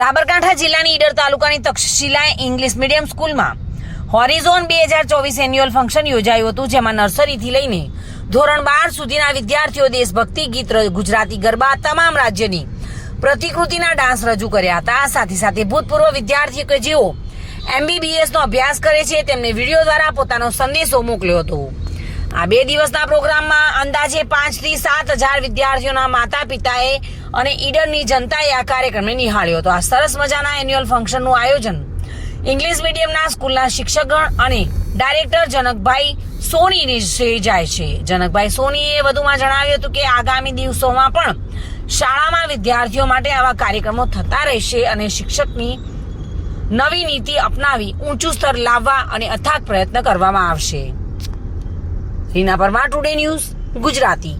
સાબરકાંઠા જિલ્લાની ઈડર તાલુકાની Takshashila English medium સ્કૂલમાં હોરિઝોન 2024 એન્યુઅલ ફંક્શન યોજાયું હતું, જેમાં નર્સરીથી લઈને ધોરણ 12 સુધીના વિદ્યાર્થીઓ દેશભક્તિ ગીત, ગુજરાતી ગરબા, તમામ રાજ્યની પ્રતિકૃતિના ડાન્સ રજૂ કર્યા હતા. સાથે સાથે ભૂતપૂર્વ વિદ્યાર્થીઓ કે જેઓ MBBS નો અભ્યાસ કરે છે તેમને વિડીયો દ્વારા પોતાનો સંદેશો મોકલ્યો હતો. આ 2 દિવસના પ્રોગ્રામમાં અંદાજે 5 થી 7 હજાર વિદ્યાર્થીઓના માતા પિતાએ અને ઈડરની જનતાએ આ કાર્યક્રમને નિહાળ્યો હતો. આ સરસ મજાના એન્યુઅલ ફંક્શનનું આયોજન ઇંગ્લિશ મીડિયમના સ્કૂલના શિક્ષકગણ અને ડાયરેક્ટર જનકભાઈ સોનીની જાય છે. જનકભાઈ સોનીએ વધુમાં જણાવ્યું હતું કે આગામી દિવસોમાં પણ શાળામાં વિદ્યાર્થીઓ માટે આવા કાર્યક્રમો થતા રહેશે અને શિક્ષકની નવી નીતિ અપનાવી ઊંચું સ્તર લાવવા અને અથાગ પ્રયત્ન કરવામાં આવશે. Reena Parmar, today news, Gujarati.